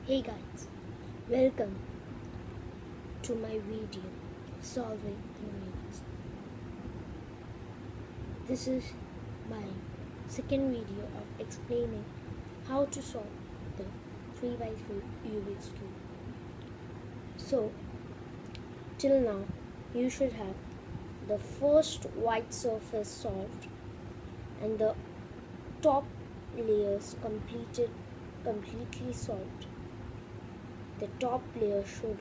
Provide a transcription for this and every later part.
Hey guys, welcome to my video solving Rubik's. This is my second video of explaining how to solve the 3x3 Rubik's cube. So, till now you should have the first white surface solved and the top layers completely solved. The top layer should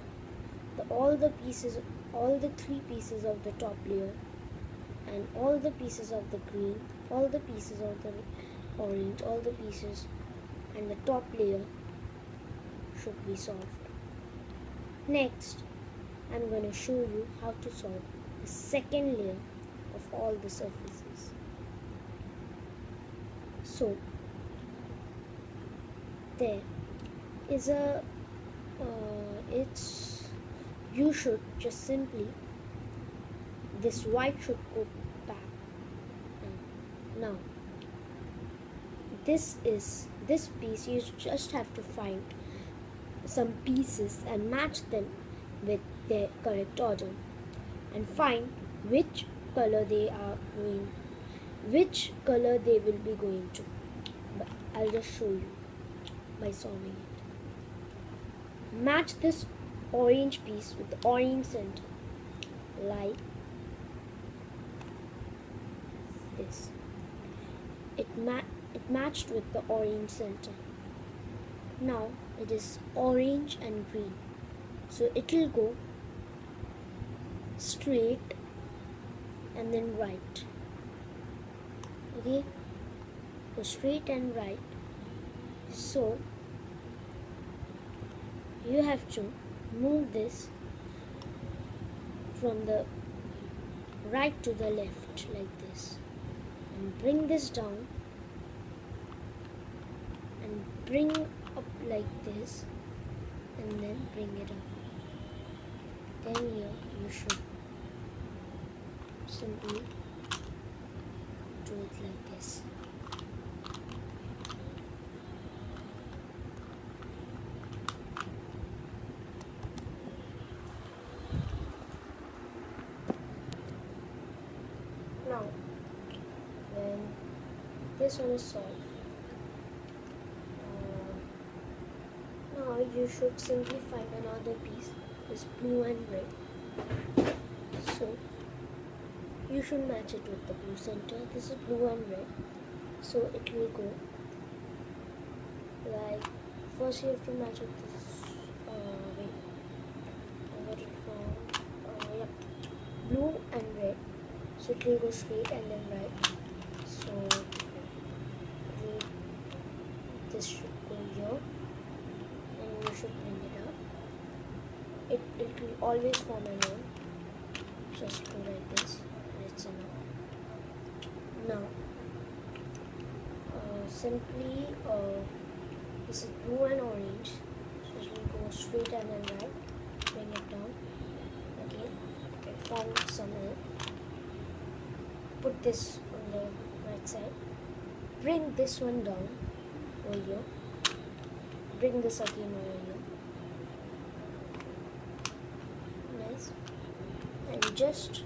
all the three pieces of the top layer and all the pieces of the green, all the pieces of the orange, all the pieces and the top layer should be solved. Next, I'm going to show you how to solve the second layer of all the surfaces. So, there is a you should just simply, this white should go back. Now this piece, you just have to find some pieces and match them with their correct order and find which color they will be going to. But I'll just show you by solving it. Match this orange piece with the orange center like this. It matched with the orange center. Now it is orange and green, so it will go straight and then right. Okay, go straight and right. So you have to move this from the right to the left like this and bring this down and bring up like this and then bring it up. Then here you should simply do it like this. Now, when this one is solved, now you should simply find another piece, this blue and red. So, you should match it with the blue center. This is blue and red. So, it will go like, first you have to match with this, wait, I got it from, blue and red. So it will go straight and then right. So this should go here and you should bring it up. It will always form an O. Just go like this and it's an O. Now simply this is blue and orange. So it will go straight and then right. Bring it down. Again, it formed some L. Put this on the right side. Bring this one down over here. Bring this again over here. Nice. And just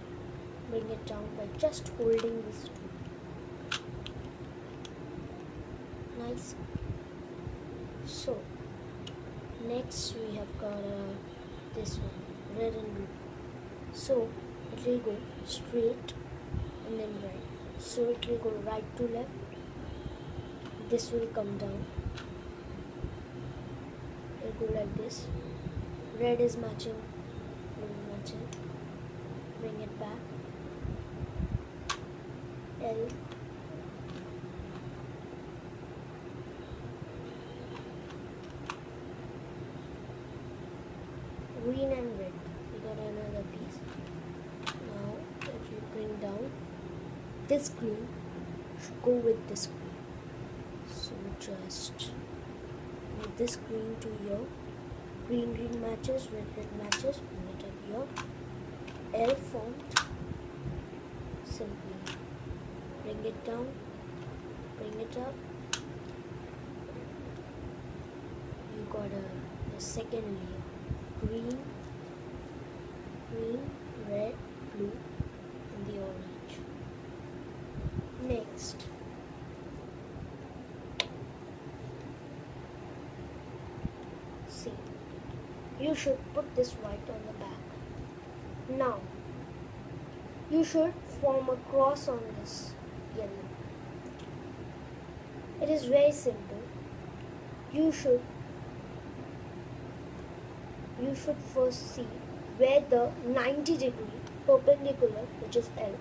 bring it down by just holding these two. Nice. So next we have got this one, red and blue. So it will go straight and then right. So it will go right to left. This will come down. It will go like this. Red is matching, blue is matching. Bring it back. L. Green and red. We got another piece. Now if you bring down, this green should go with this green. So just move this green to here. Green matches, red matches. Bring it up here. L formed. Simply bring it down, bring it up. You got the second layer: green, red, blue, and the orange. Next, see, you should put this white on the back. Now, you should form a cross on this yellow. It is very simple. You should first see where the 90-degree perpendicular, which is L,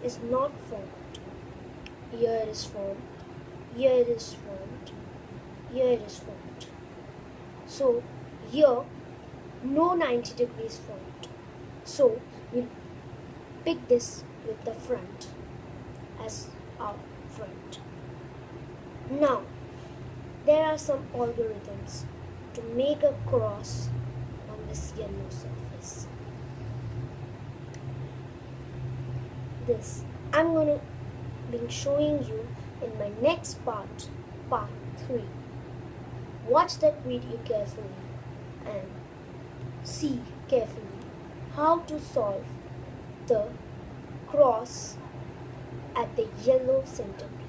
is not formed. Here it is formed, here it is formed, here it is formed. So here no 90 degrees formed. So we'll pick this with the front as our front. Now there are some algorithms to make a cross on this yellow surface. This I'm going to be showing you in my next part 3. Watch that video carefully and see carefully how to solve the cross at the yellow centerpiece.